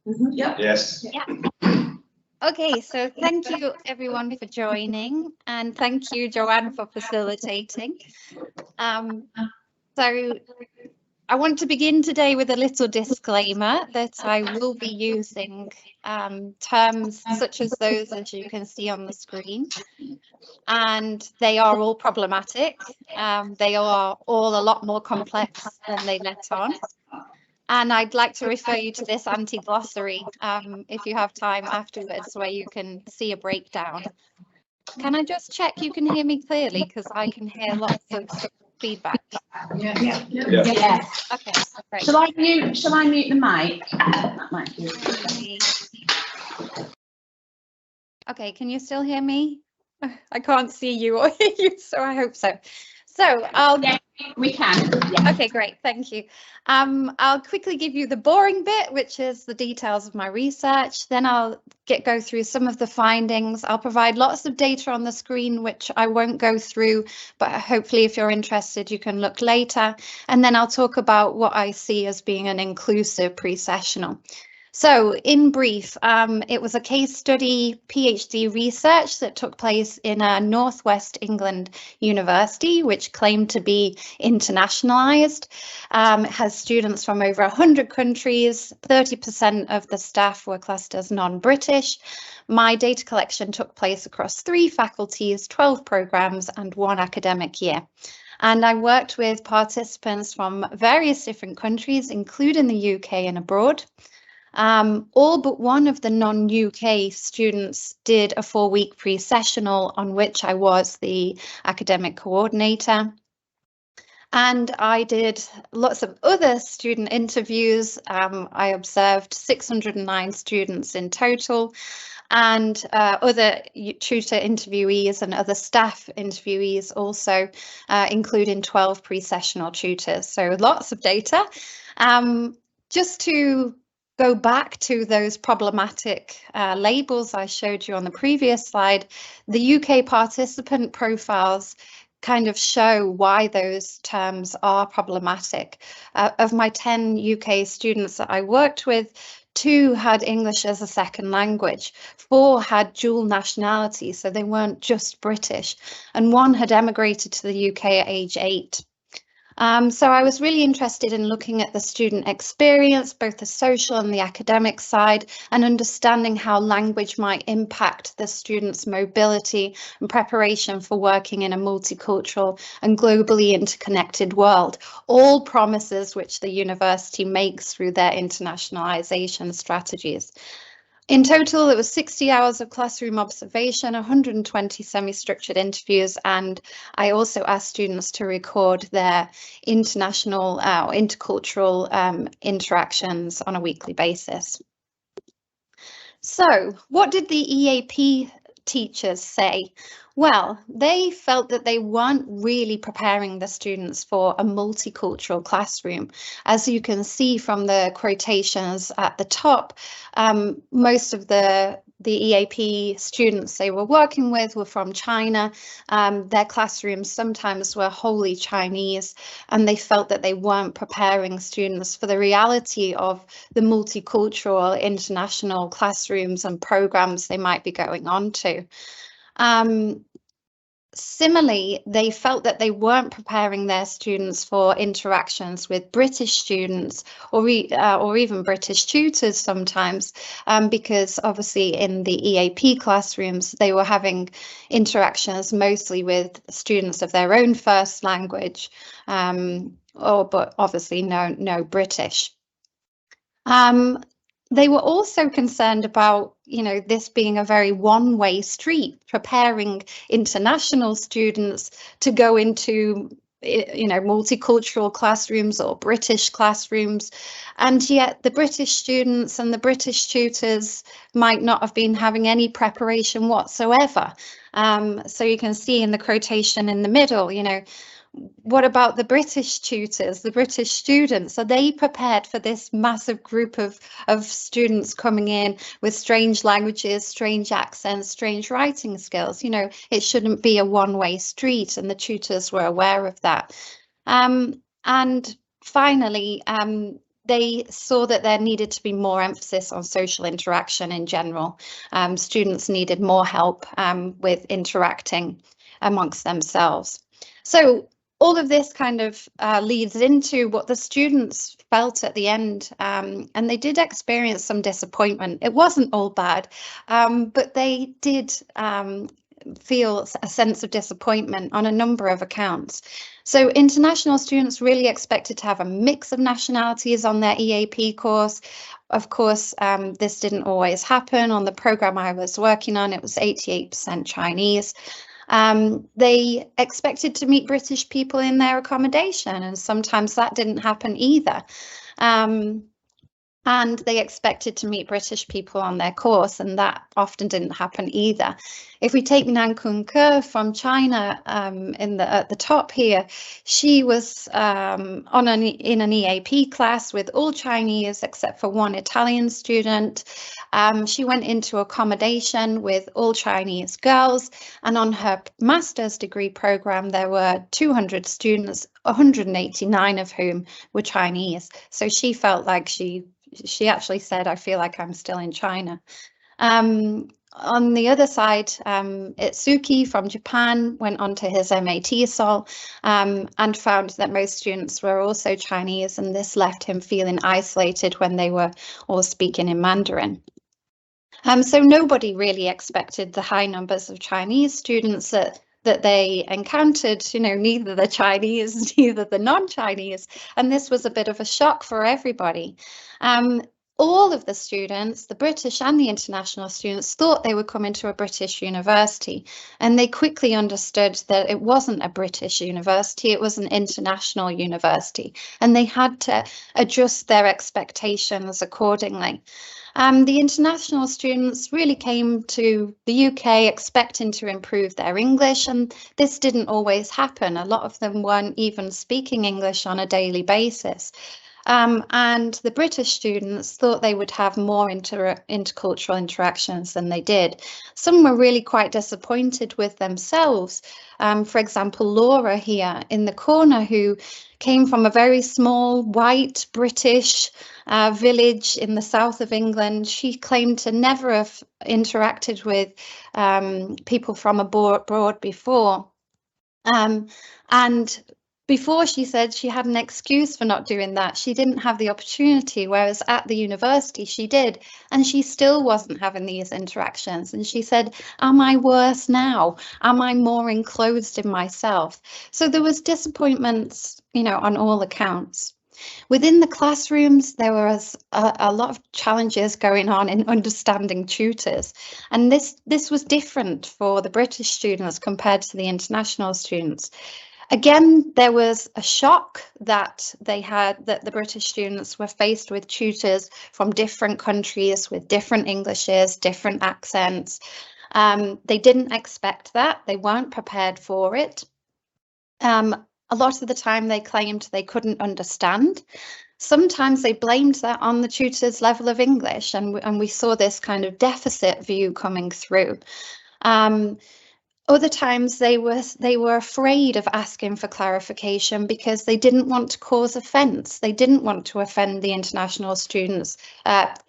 Yeah. Yes. Yeah. Okay, so thank you everyone for joining, and thank you, Joanne, for facilitating. So I want to begin today with a little disclaimer that I will be using terms such as those as you can see on the screen, and they are all problematic. They are all a lot more complex than they let on. And I'd like to refer you to this anti-glossary if you have time afterwards, where you can see a breakdown. Can I just check you can hear me clearly, because I can hear lots of feedback. Yeah. Yes. Okay, great. Shall I mute the mic? That might be Okay, can you still hear me? I can't see you or hear you, so I hope so. So we can. Yeah. Okay, great, thank you. I'll quickly give you the boring bit, which is the details of my research. Then I'll go through some of the findings. I'll provide lots of data on the screen, which I won't go through, but hopefully if you're interested, you can look later. And then I'll talk about what I see as being an inclusive pre-sessional. So in brief, it was a case study PhD research that took place in a Northwest England university, which claimed to be internationalised. It has students from over 100 countries. 30% of the staff were classed as non-British. My data collection took place across 3 faculties, 12 programmes and 1 academic year. And I worked with participants from various different countries, including the UK and abroad. All but one of the non-UK students did a 4-week pre-sessional on which I was the academic coordinator. And I did lots of other student interviews. I observed 609 students in total, and other tutor interviewees and other staff interviewees also, including 12 pre-sessional tutors. So lots of data. Just to go back to those problematic labels I showed you on the previous slide, the UK participant profiles kind of show why those terms are problematic. Of my 10 UK students that I worked with, 2 had English as a second language, 4 had dual nationality, so they weren't just British, and 1 had emigrated to the UK at age 8. So I was really interested in looking at the student experience, both the social and the academic side, and understanding how language might impact the students' mobility and preparation for working in a multicultural and globally interconnected world. All promises which the university makes through their internationalisation strategies. In total, it was 60 hours of classroom observation, 120 semi-structured interviews, and I also asked students to record their international intercultural interactions on a weekly basis. So, what did the EAP teachers say? Well, they felt that they weren't really preparing the students for a multicultural classroom. As you can see from the quotations at the top, most of the EAP students they were working with were from China. Their classrooms sometimes were wholly Chinese, and they felt that they weren't preparing students for the reality of the multicultural international classrooms and programs they might be going on to. Similarly, they felt that they weren't preparing their students for interactions with British students or even British tutors sometimes, because obviously in the EAP classrooms, they were having interactions mostly with students of their own first language, but obviously no British. They were also concerned about, this being a very one-way street, preparing international students to go into, multicultural classrooms or British classrooms. And yet the British students and the British tutors might not have been having any preparation whatsoever. So you can see in the quotation in the middle, what about the British tutors, the British students? Are they prepared for this massive group of students coming in with strange languages, strange accents, strange writing skills? It shouldn't be a one-way street, and the tutors were aware of that. And finally, they saw that there needed to be more emphasis on social interaction in general. Students needed more help with interacting amongst themselves. So all of this kind of leads into what the students felt at the end, and they did experience some disappointment. It wasn't all bad, but they did feel a sense of disappointment on a number of accounts. So international students really expected to have a mix of nationalities on their EAP course. Of course, this didn't always happen. On the program I was working on, it was 88% Chinese. They expected to meet British people in their accommodation, and sometimes that didn't happen either. And they expected to meet British people on their course, and that often didn't happen either. If we take Nan Kun-ke from China, at the top here, she was in an EAP class with all Chinese except for one Italian student. She went into accommodation with all Chinese girls, and on her master's degree program, there were 200 students, 189 of whom were Chinese. So she felt like she actually said, I feel like I'm still in China. On the other side, Itsuki from Japan went on to his MA TESOL and found that most students were also Chinese, and this left him feeling isolated when they were all speaking in Mandarin. So nobody really expected the high numbers of Chinese students that they encountered, neither the Chinese, neither the non-Chinese, and this was a bit of a shock for everybody. All of the students, the British and the international students, thought they were coming to a British university, and they quickly understood that it wasn't a British university, it was an international university, and they had to adjust their expectations accordingly. The international students really came to the UK expecting to improve their English, and this didn't always happen. A lot of them weren't even speaking English on a daily basis. And the British students thought they would have more intercultural interactions than they did. Some were really quite disappointed with themselves. For example, Laura here in the corner, who came from a very small white British village in the south of England. She claimed to never have interacted with people from abroad before. And before, she said she had an excuse for not doing that. She didn't have the opportunity, whereas at the university she did, and she still wasn't having these interactions. And she said, am I worse now? Am I more enclosed in myself? So there was disappointments, on all accounts. Within the classrooms, there was a lot of challenges going on in understanding tutors. And this was different for the British students compared to the international students. Again, there was a shock that the British students were faced with tutors from different countries with different Englishes, different accents. They didn't expect that. They weren't prepared for it. A lot of the time they claimed they couldn't understand. Sometimes they blamed that on the tutor's level of English, and we saw this kind of deficit view coming through. Other times they were afraid of asking for clarification because they didn't want to cause offence. They didn't want to offend the international students,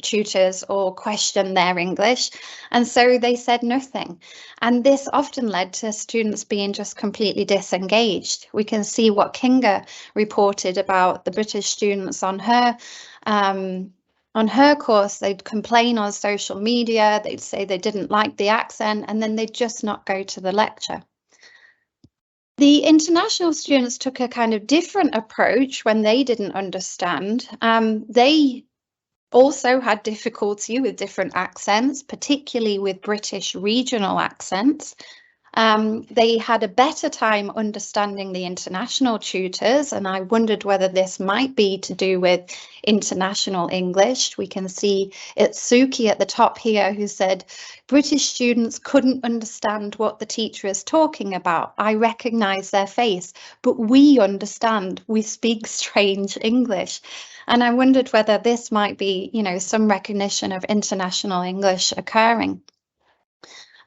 tutors, or question their English, and so they said nothing. And this often led to students being just completely disengaged. We can see what Kinga reported about the British students on her course. They'd complain on social media, they'd say they didn't like the accent, and then they'd just not go to the lecture. The international students took a kind of different approach when they didn't understand. They also had difficulty with different accents, particularly with British regional accents. They had a better time understanding the international tutors, and I wondered whether this might be to do with international English. We can see Itsuki at the top here, who said, British students couldn't understand what the teacher is talking about. I recognise their face, but we understand. We speak strange English. And I wondered whether this might be, some recognition of international English occurring.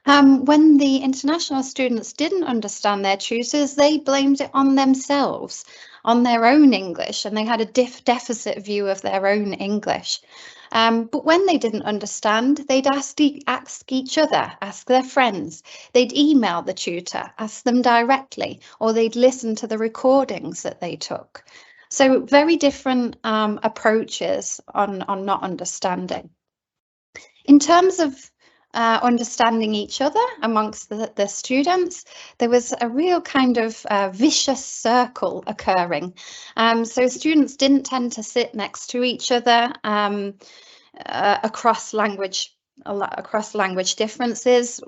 When the international students didn't understand their tutors, they blamed it on themselves, on their own English, and they had a deficit view of their own English. But when they didn't understand, they'd ask each other, ask their friends, they'd email the tutor, ask them directly, or they'd listen to the recordings that they took. So very different approaches on not understanding. In terms of understanding each other amongst the students, there was a real kind of vicious circle occurring. So students didn't tend to sit next to each other across language differences.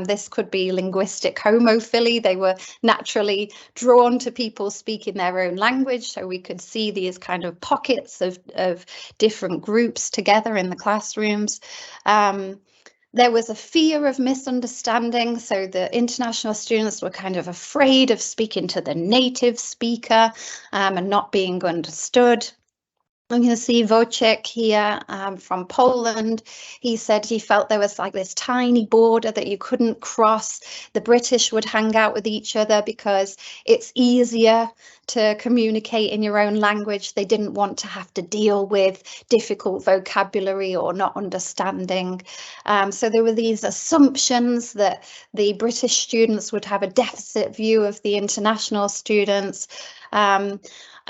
This could be linguistic homophily. They were naturally drawn to people speaking their own language, so we could see these kind of pockets of different groups together in the classrooms. There was a fear of misunderstanding, so the international students were kind of afraid of speaking to the native speaker and not being understood. I'm going to see Wojciech here from Poland. He said he felt there was like this tiny border that you couldn't cross. The British would hang out with each other because it's easier to communicate in your own language. They didn't want to have to deal with difficult vocabulary or not understanding. So there were these assumptions that the British students would have a deficit view of the international students.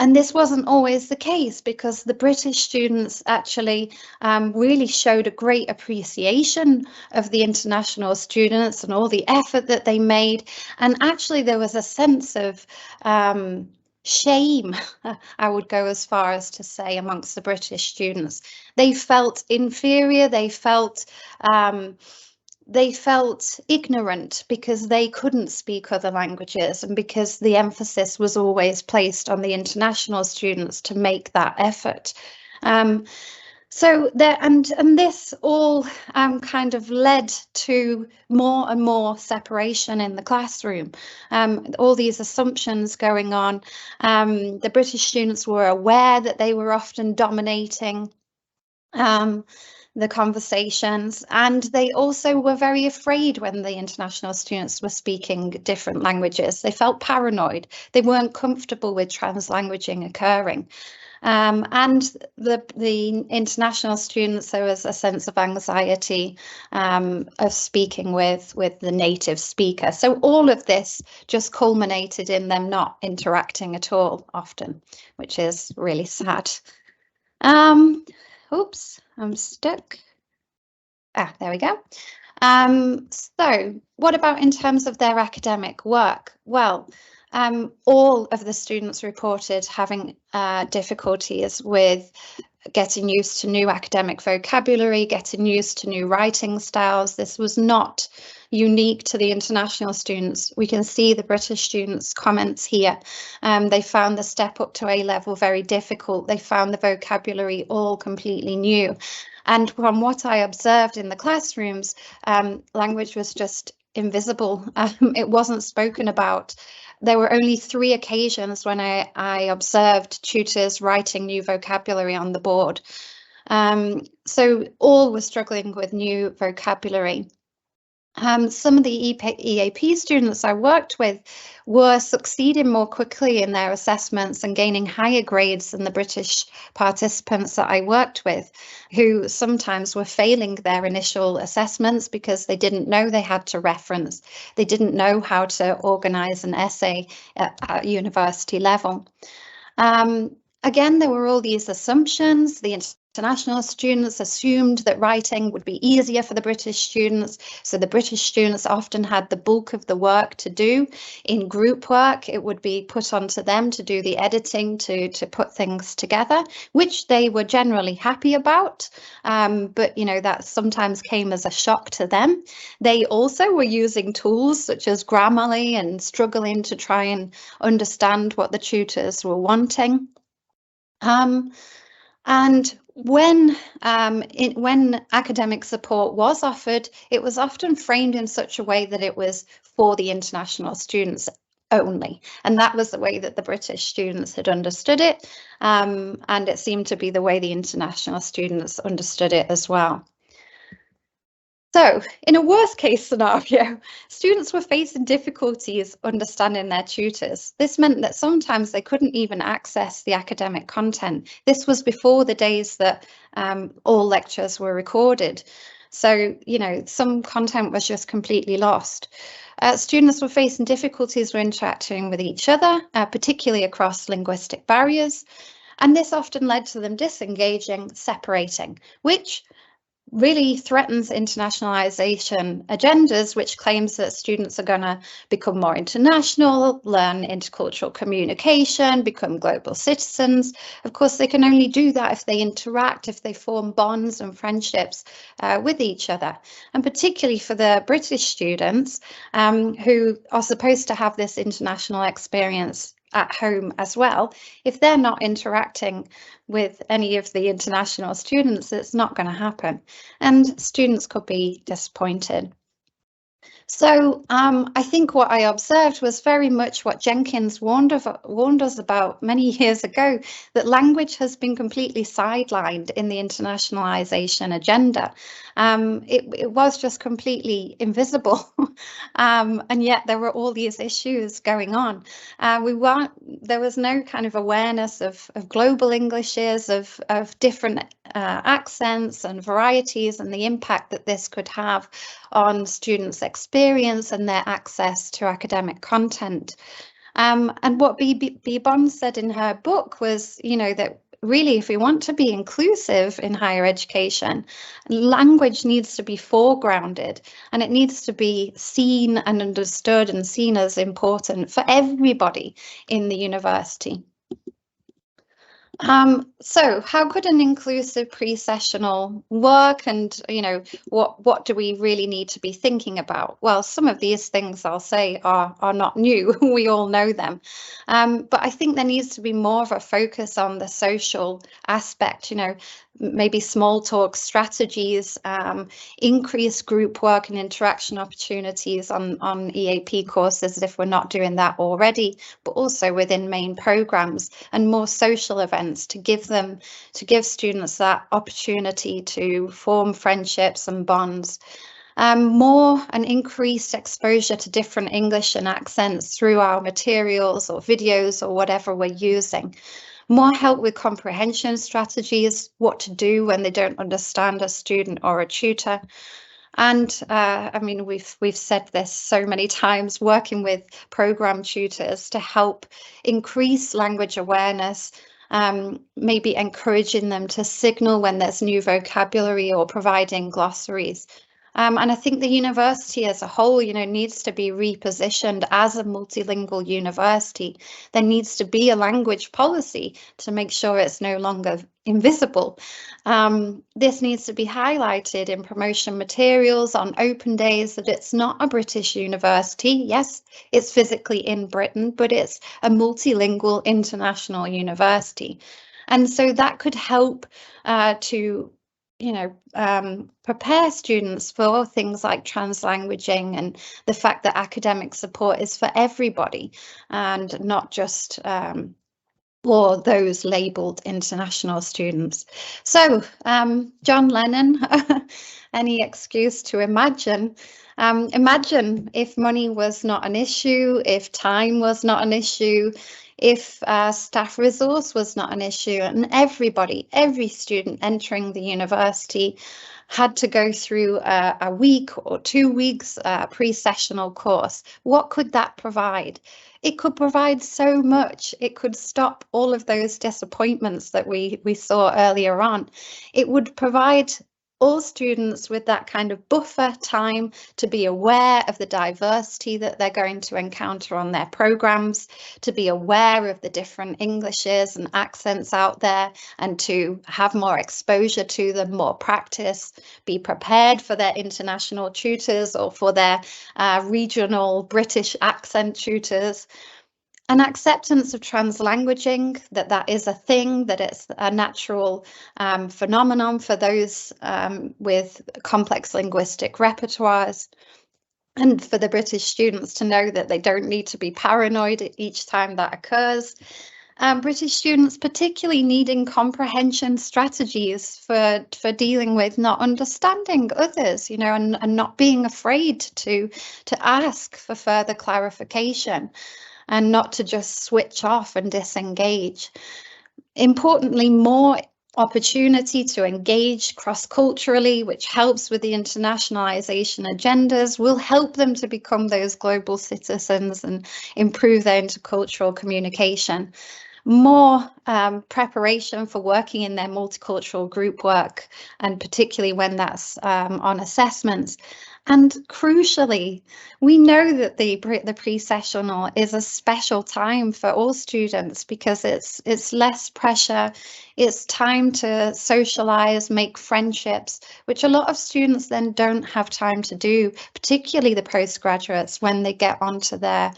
And this wasn't always the case, because the British students actually really showed a great appreciation of the international students and all the effort that they made. And actually there was a sense of shame, I would go as far as to say, amongst the British students. They felt inferior, they felt ignorant because they couldn't speak other languages, and because the emphasis was always placed on the international students to make that effort. So there, and this all kind of led to more and more separation in the classroom. All these assumptions going on. The British students were aware that they were often dominating the conversations, and they also were very afraid when the international students were speaking different languages. They felt paranoid. They weren't comfortable with translanguaging occurring. And the international students, there was a sense of anxiety of speaking with the native speaker. So all of this just culminated in them not interacting at all often, which is really sad. Oops, I'm stuck. There we go. So what about in terms of their academic work? Well, all of the students reported having difficulties with getting used to new academic vocabulary, getting used to new writing styles. This was not unique to the international students. We can see the British students' comments here. They found the step up to A level very difficult. They found the vocabulary all completely new. And from what I observed in the classrooms, language was just invisible. It wasn't spoken about. There were only 3 occasions when I observed tutors writing new vocabulary on the board. So all were struggling with new vocabulary. Some of the EAP students I worked with were succeeding more quickly in their assessments and gaining higher grades than the British participants that I worked with, who sometimes were failing their initial assessments because they didn't know they had to reference. They didn't know how to organise an essay at university level. Again, there were all these assumptions. The international students assumed that writing would be easier for the British students, so the British students often had the bulk of the work to do. In group work, it would be put onto them to do the editing, to put things together, which they were generally happy about, but you know, that sometimes came as a shock to them. They also were using tools such as Grammarly and struggling to try and understand what the tutors were wanting. And when academic support was offered, it was often framed in such a way that it was for the international students only. And that was the way that the British students had understood it. And it seemed to be the way the international students understood it as well. So, in a worst case scenario, students were facing difficulties understanding their tutors. This meant that sometimes they couldn't even access the academic content. This was before the days that all lectures were recorded. So, some content was just completely lost. Students were facing difficulties when interacting with each other, particularly across linguistic barriers. And this often led to them disengaging, separating, which really threatens internationalisation agendas, which claims that students are going to become more international, learn intercultural communication, become global citizens. Of course, they can only do that if they interact, if they form bonds and friendships with each other. And particularly for the British students who are supposed to have this international experience at home as well, if they're not interacting with any of the international students, it's not going to happen, and students could be disappointed. So I think what I observed was very much what Jenkins warned us about many years ago, that language has been completely sidelined in the internationalisation agenda. It was just completely invisible, and yet there were all these issues going on. There was no kind of awareness of global Englishes, of different accents and varieties, and the impact that this could have on students' experience and their access to academic content. And what B. Bond said in her book was, that really, if we want to be inclusive in higher education, language needs to be foregrounded, and it needs to be seen and understood and seen as important for everybody in the university. So how could an inclusive pre-sessional work, and what do we really need to be thinking about? Well, some of these things I'll say are not new. We all know them, but I think there needs to be more of a focus on the social aspect, maybe small talk strategies, increase group work and interaction opportunities on EAP courses if we're not doing that already, but also within main programs, and more social events to give students that opportunity to form friendships and bonds. More and increased exposure to different English and accents through our materials or videos or whatever we're using. More help with comprehension strategies, what to do when they don't understand a student or a tutor. And I mean, we've said this so many times, working with program tutors to help increase language awareness, maybe encouraging them to signal when there's new vocabulary or providing glossaries. And I think the university as a whole, needs to be repositioned as a multilingual university. There needs to be a language policy to make sure it's no longer invisible. This needs to be highlighted in promotion materials on open days, that it's not a British university. Yes, it's physically in Britain, but it's a multilingual international university. And so that could help to prepare students for things like translanguaging, and the fact that academic support is for everybody and not just for those labelled international students. So John Lennon, any excuse to imagine. Imagine if money was not an issue, if time was not an issue, if staff resource was not an issue, and every student entering the university had to go through a week or 2 weeks pre-sessional course. What could that provide? It could provide so much. It could stop all of those disappointments that we saw earlier on. It would provide all students with that kind of buffer time to be aware of the diversity that they're going to encounter on their programs, to be aware of the different Englishes and accents out there, and to have more exposure to them, more practice, be prepared for their international tutors or for their regional British accent tutors. An acceptance of translanguaging, that is a thing, that it's a natural phenomenon for those with complex linguistic repertoires, and for the British students to know that they don't need to be paranoid each time that occurs. British students particularly needing comprehension strategies for dealing with not understanding others, you know, and not being afraid to ask for further clarification and not to just switch off and disengage. Importantly, more opportunity to engage cross-culturally, which helps with the internationalisation agendas, will help them to become those global citizens and improve their intercultural communication. More preparation for working in their multicultural group work, and particularly when that's on assessments. And crucially, we know that the pre-sessional is a special time for all students because it's less pressure, it's time to socialise, make friendships, which a lot of students then don't have time to do, particularly the postgraduates when they get onto their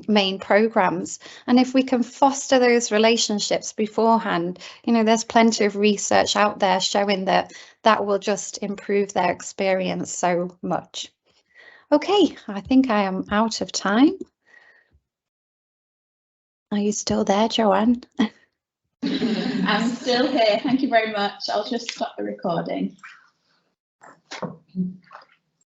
main programmes. And if we can foster those relationships beforehand, you know, there's plenty of research out there showing that that will just improve their experience so much. Okay, I think I am out of time. Are you still there, Joanne? I'm still here. Thank you very much. I'll just stop the recording.